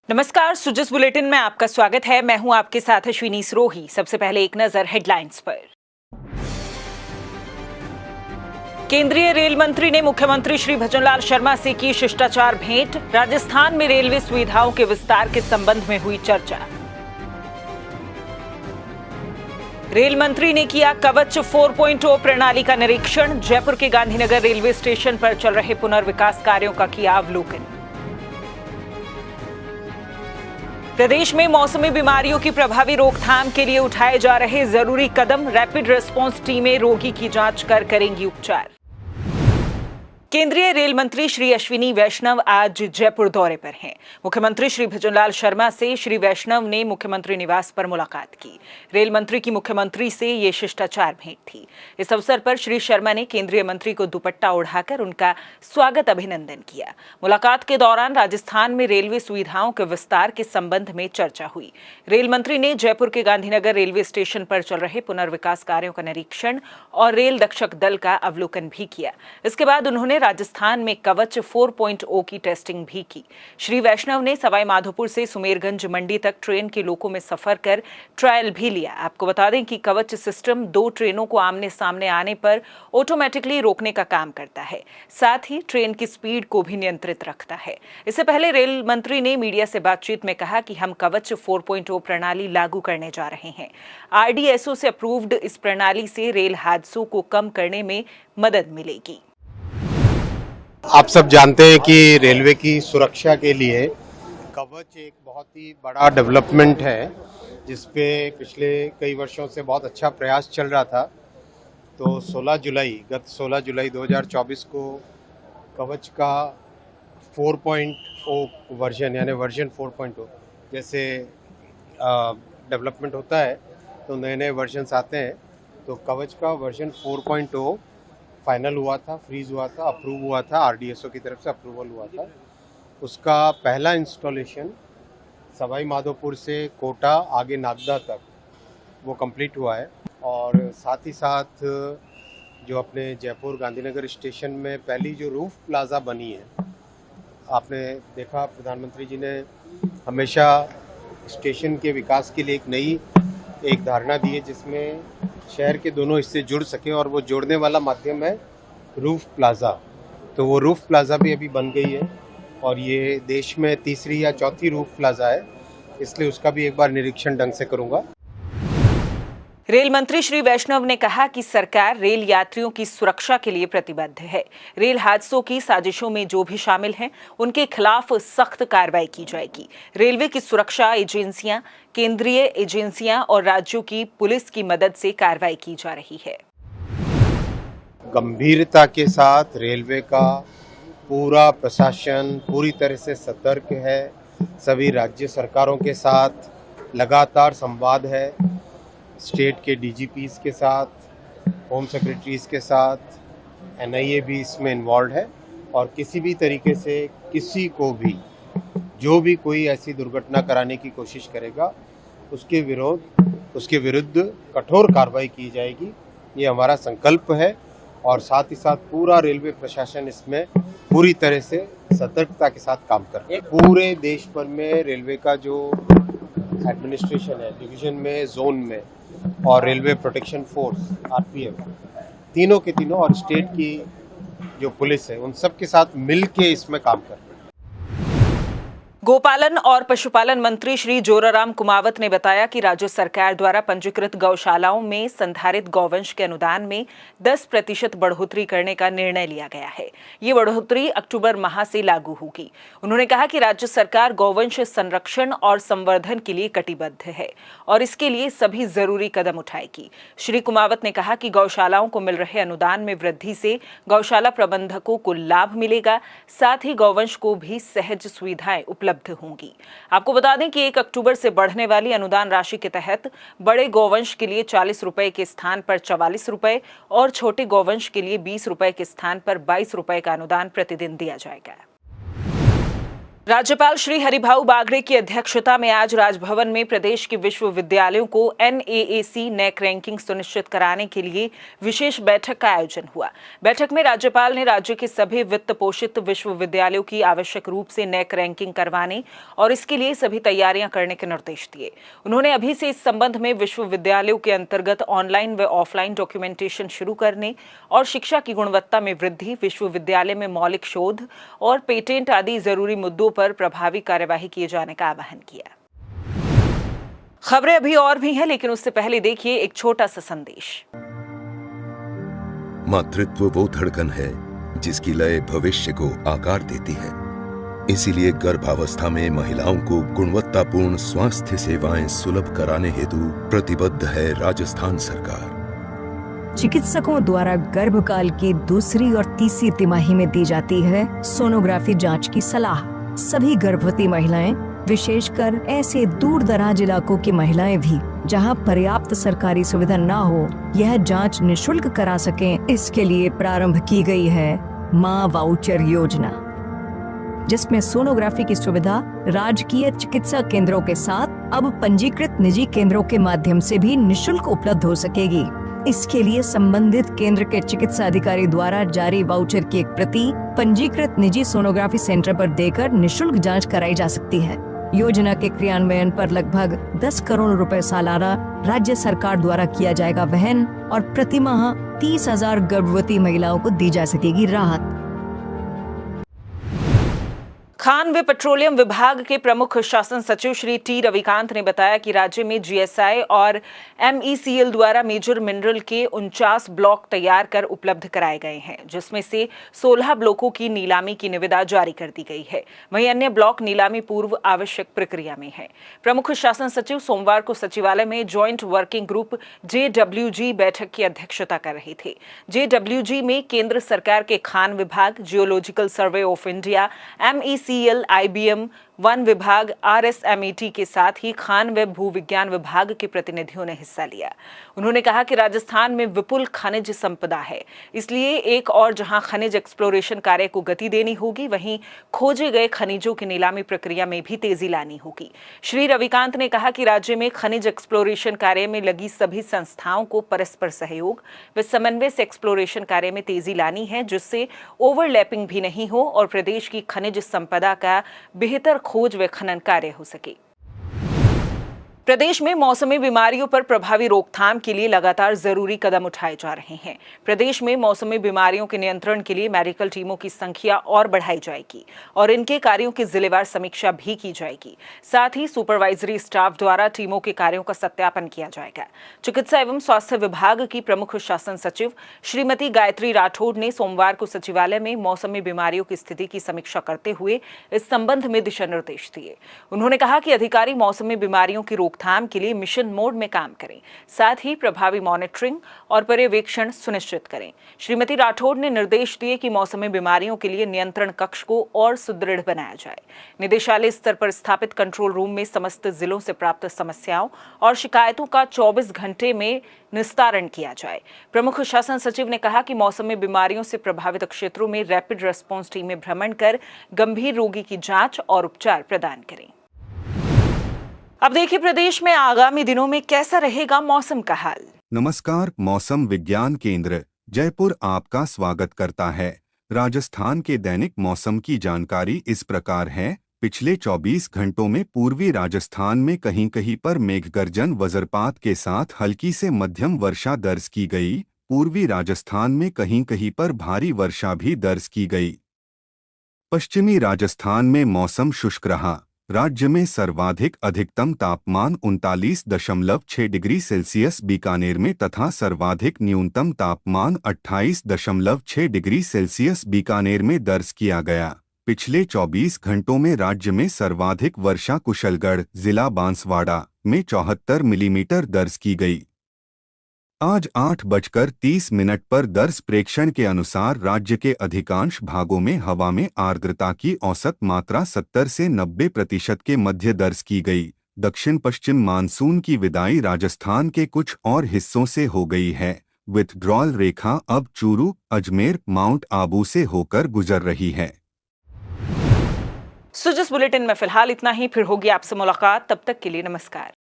नमस्कार, सुजस बुलेटिन में आपका स्वागत है। मैं हूं आपके साथ अश्विनी सरोही। सबसे पहले एक नजर हेडलाइंस पर। केंद्रीय रेल मंत्री ने मुख्यमंत्री श्री भजनलाल शर्मा से की शिष्टाचार भेंट। राजस्थान में रेलवे सुविधाओं के विस्तार के संबंध में हुई चर्चा। रेल मंत्री ने किया कवच 4.0 प्रणाली का निरीक्षण। जयपुर के गांधीनगर रेलवे स्टेशन पर चल रहे पुनर्विकास कार्यों का किया अवलोकन। प्रदेश में मौसमी बीमारियों की प्रभावी रोकथाम के लिए उठाए जा रहे जरूरी कदम। रैपिड रिस्पांस टीमें रोगी की जांच कर करेंगी उपचार। केंद्रीय रेल मंत्री श्री अश्विनी वैष्णव आज जयपुर दौरे पर हैं। मुख्यमंत्री श्री भजनलाल शर्मा से श्री वैष्णव ने मुख्यमंत्री निवास पर मुलाकात की। रेल मंत्री की मुख्यमंत्री से ये शिष्टाचार भेंट थी। इस अवसर पर श्री शर्मा ने केंद्रीय मंत्री को दुपट्टा ओढ़ाकर उनका स्वागत अभिनंदन किया। मुलाकात के दौरान राजस्थान में रेलवे सुविधाओं के विस्तार के संबंध में चर्चा हुई। रेल मंत्री ने जयपुर के गांधीनगर रेलवे स्टेशन पर चल रहे पुनर्विकास कार्यों का निरीक्षण और रेल रक्षक दल का अवलोकन भी किया। इसके बाद उन्होंने राजस्थान में कवच 4.0 की टेस्टिंग भी की। श्री वैष्णव ने सवाई माधोपुर से सुमेरगंज मंडी तक ट्रेन के लोको में सफर कर ट्रायल भी लिया। आपको बता दें कि कवच सिस्टम 2 ट्रेनों को आमने सामने आने पर ऑटोमेटिकली रोकने का काम करता है, साथ ही ट्रेन की स्पीड को भी नियंत्रित रखता है। इससे पहले रेल मंत्री ने मीडिया से बातचीत में कहा कि हम कवच 4.0 प्रणाली लागू करने जा रहे हैं। RDSO से अप्रूव्ड इस प्रणाली से रेल हादसों को कम करने में मदद मिलेगी। आप सब जानते हैं कि रेलवे की सुरक्षा के लिए कवच एक बहुत ही बड़ा डेवलपमेंट है, जिसपे पिछले कई वर्षों से बहुत अच्छा प्रयास चल रहा था। तो गत 16 जुलाई 2024 को कवच का 4.0 वर्जन यानी वर्जन 4.0 जैसे डेवलपमेंट होता है तो नए नए वर्जन्स आते हैं। तो कवच का वर्जन 4.0 फाइनल हुआ था, फ्रीज हुआ था, अप्रूव हुआ था, RDSO की तरफ से अप्रूवल हुआ था। उसका पहला इंस्टॉलेशन सवाई माधोपुर से कोटा आगे नागदा तक वो कंप्लीट हुआ है। और साथ ही साथ जो अपने जयपुर गांधीनगर स्टेशन में पहली जो रूफ प्लाजा बनी है, आपने देखा प्रधानमंत्री जी ने हमेशा स्टेशन के विकास के लिए एक धारणा दी है, जिसमें शहर के दोनों हिस्से जुड़ सके, और वो जोड़ने वाला माध्यम है रूफ प्लाजा। तो वो रूफ प्लाजा भी अभी बन गई है और ये देश में तीसरी या चौथी रूफ प्लाजा है, इसलिए उसका भी एक बार निरीक्षण ढंग से करूंगा। रेल मंत्री श्री वैष्णव ने कहा कि सरकार रेल यात्रियों की सुरक्षा के लिए प्रतिबद्ध है। रेल हादसों की साजिशों में जो भी शामिल हैं, उनके खिलाफ सख्त कार्रवाई की जाएगी। रेलवे की सुरक्षा एजेंसियां, केंद्रीय एजेंसियां और राज्यों की पुलिस की मदद से कार्रवाई की जा रही है। गंभीरता के साथ रेलवे का पूरा प्रशासन पूरी तरह से सतर्क है। सभी राज्य सरकारों के साथ लगातार संवाद है, स्टेट के DGPs के साथ, होम सेक्रेटरीज के साथ, NIA भी इसमें इन्वॉल्व है। और किसी भी तरीके से किसी को भी जो भी कोई ऐसी दुर्घटना कराने की कोशिश करेगा, उसके विरुद्ध कठोर कार्रवाई की जाएगी। ये हमारा संकल्प है और साथ ही साथ पूरा रेलवे प्रशासन इसमें पूरी तरह से सतर्कता के साथ काम कर रहा है। पूरे देश भर में रेलवे का जो एडमिनिस्ट्रेशन है, डिवीजन में, जोन में, और रेलवे प्रोटेक्शन फोर्स RPF, तीनों के तीनों, और स्टेट की जो पुलिस है, उन सब के साथ मिल के इसमें काम कर रहे हैं। गोपालन और पशुपालन मंत्री श्री जोराराम कुमावत ने बताया कि राज्य सरकार द्वारा पंजीकृत गौशालाओं में संधारित गौवंश के अनुदान में 10% बढ़ोतरी करने का निर्णय लिया गया है। ये बढ़ोतरी अक्टूबर माह से लागू होगी। उन्होंने कहा कि राज्य सरकार गौवंश संरक्षण और संवर्धन के लिए कटिबद्ध है और इसके लिए सभी जरूरी कदम उठाएगी। श्री कुमावत ने कहा कि गौशालाओं को मिल रहे अनुदान में वृद्धि से गौशाला प्रबंधकों को लाभ मिलेगा, साथ ही गौवंश को भी सहज सुविधाएं उपलब्ध होंगी। आपको बता दें कि 1 अक्टूबर से बढ़ने वाली अनुदान राशि के तहत बड़े गौवंश के लिए 40 रुपए के स्थान पर 44 रुपए और छोटे गौवंश के लिए 20 रुपए के स्थान पर 22 रुपए का अनुदान प्रतिदिन दिया जाएगा। राज्यपाल श्री हरिभाऊ बागड़े की अध्यक्षता में आज राजभवन में प्रदेश के विश्वविद्यालयों को NAAC नेक रैंकिंग सुनिश्चित कराने के लिए विशेष बैठक का आयोजन हुआ। बैठक में राज्यपाल ने राज्य के सभी वित्त पोषित विश्वविद्यालयों की आवश्यक रूप से नेक रैंकिंग करवाने और इसके लिए सभी तैयारियां करने के निर्देश दिए। उन्होंने अभी से इस संबंध में विश्वविद्यालयों के अंतर्गत ऑनलाइन व ऑफलाइन डॉक्यूमेंटेशन शुरू करने और शिक्षा की गुणवत्ता में वृद्धि, विश्वविद्यालय में मौलिक शोध और पेटेंट आदि जरूरी मुद्दों पर प्रभावी कार्यवाही किए जाने का आह्वान किया। खबरें अभी और भी हैं, लेकिन उससे पहले देखिए एक छोटा सा संदेश। मातृत्व वो धड़कन है जिसकी लय भविष्य को आकार देती है। इसीलिए गर्भावस्था में महिलाओं को गुणवत्तापूर्ण स्वास्थ्य सेवाएं सुलभ कराने हेतु प्रतिबद्ध है राजस्थान सरकार। चिकित्सकों द्वारा गर्भकाल की दूसरी और तीसरी तिमाही में दी जाती है सोनोग्राफी जांच की सलाह। सभी गर्भवती महिलाएं, विशेषकर ऐसे दूर दराज इलाकों की महिलाएं भी जहां पर्याप्त सरकारी सुविधा न हो, यह जांच निशुल्क करा सकें, इसके लिए प्रारंभ की गई है मां वाउचर योजना, जिसमें सोनोग्राफी की सुविधा राजकीय चिकित्सा केंद्रों के साथ अब पंजीकृत निजी केंद्रों के माध्यम से भी निशुल्क उपलब्ध हो सकेगी। इसके लिए संबंधित केंद्र के चिकित्सा अधिकारी द्वारा जारी वाउचर की एक प्रति पंजीकृत निजी सोनोग्राफी सेंटर पर देकर निशुल्क जांच कराई जा सकती है। योजना के क्रियान्वयन पर लगभग 10 करोड़ रुपए सालाना राज्य सरकार द्वारा किया जाएगा वहन और प्रतिमाह 30,000 गर्भवती महिलाओं को दी जा सकेगी राहत। खान व पेट्रोलियम विभाग के प्रमुख शासन सचिव श्री टी रविकांत ने बताया कि राज्य में GSI और MECL द्वारा मेजर मिनरल के 49 ब्लॉक तैयार कर उपलब्ध कराए गए हैं, जिसमें से 16 ब्लॉकों की नीलामी की निविदा जारी कर दी गई है। वहीं अन्य ब्लॉक नीलामी पूर्व आवश्यक प्रक्रिया में है। प्रमुख शासन सचिव सोमवार को सचिवालय में ज्वाइंट वर्किंग ग्रुप JWG बैठक की अध्यक्षता कर रहे थे। JWG में केंद्र सरकार के खान विभाग, geological survey of India, MECL, IBM, one विभाग, RSMET के साथ ही खान व भूविज्ञान विभाग के प्रतिनिधियों ने हिस्सा लिया। उन्होंने कहा कि राजस्थान में विपुल खनिज संपदा है, इसलिए एक और जहां खनिज एक्सप्लोरेशन कार्य को गति देनी होगी, वहीं खोजे गए खनिजों की नीलामी प्रक्रिया में भी तेजी लानी होगी। श्री रविकांत ने कहा कि राज्य में खनिज एक्सप्लोरेशन कार्य में लगी सभी संस्थाओं को परस्पर सहयोग व समन्वय से एक्सप्लोरेशन कार्य में तेजी लानी है, जिससे ओवरलैपिंग भी नहीं हो और प्रदेश की खनिज संपदा का बेहतर खोज व खनन कार्य हो सके। प्रदेश में मौसमी बीमारियों पर प्रभावी रोकथाम के लिए लगातार जरूरी कदम उठाए जा रहे हैं। प्रदेश में मौसमी बीमारियों के नियंत्रण के लिए मेडिकल टीमों की संख्या और बढ़ाई जाएगी और इनके कार्यों की जिलेवार समीक्षा भी की जाएगी। साथ ही सुपरवाइजरी स्टाफ द्वारा टीमों के कार्यों का सत्यापन किया जाएगा। चिकित्सा एवं स्वास्थ्य विभाग की प्रमुख शासन सचिव श्रीमती गायत्री राठौड़ ने सोमवार को सचिवालय में मौसमी बीमारियों की स्थिति की समीक्षा करते हुए इस संबंध में दिशा निर्देश दिए। उन्होंने कहा कि अधिकारी मौसमी बीमारियों की रोकथाम के लिए मिशन मोड में काम करें, साथ ही प्रभावी मॉनिटरिंग और पर्यवेक्षण सुनिश्चित करें। श्रीमती राठौड़ ने निर्देश दिए कि मौसमी बीमारियों के लिए नियंत्रण कक्ष को और सुदृढ़ बनाया जाए। निदेशालय स्तर पर स्थापित कंट्रोल रूम में समस्त जिलों से प्राप्त समस्याओं और शिकायतों का 24 घंटे में निस्तारण किया जाए। प्रमुख शासन सचिव ने कहा कि मौसमी बीमारियों से प्रभावित क्षेत्रों में रैपिड रेस्पॉन्स टीमें भ्रमण कर गंभीर रोगी की जांच और उपचार प्रदान करें। अब देखिए प्रदेश में आगामी दिनों में कैसा रहेगा मौसम का हाल। नमस्कार, मौसम विज्ञान केंद्र जयपुर आपका स्वागत करता है। राजस्थान के दैनिक मौसम की जानकारी इस प्रकार है। पिछले 24 घंटों में पूर्वी राजस्थान में कहीं कहीं पर मेघगर्जन वज्रपात के साथ हल्की से मध्यम वर्षा दर्ज की गई। पूर्वी राजस्थान में कहीं कहीं पर भारी वर्षा भी दर्ज की गई। पश्चिमी राजस्थान में मौसम शुष्क रहा। राज्य में सर्वाधिक अधिकतम तापमान 39.6 डिग्री सेल्सियस बीकानेर में तथा सर्वाधिक न्यूनतम तापमान 28.6 डिग्री सेल्सियस बीकानेर में दर्ज किया गया। पिछले 24 घंटों में राज्य में सर्वाधिक वर्षा कुशलगढ़ जिला बांसवाड़ा में 74 मिलीमीटर दर्ज की गई। आज 8:30 पर दर्ज प्रेक्षण के अनुसार राज्य के अधिकांश भागों में हवा में आर्द्रता की औसत मात्रा 70 से 90% के मध्य दर्ज की गई। दक्षिण पश्चिम मानसून की विदाई राजस्थान के कुछ और हिस्सों से हो गई है। विथड्रॉल रेखा अब चूरू, अजमेर, माउंट आबू से होकर गुजर रही है। सो जिस बुलेटिन में फिलहाल इतना ही, फिर होगी आपसे मुलाकात, तब तक के लिए नमस्कार।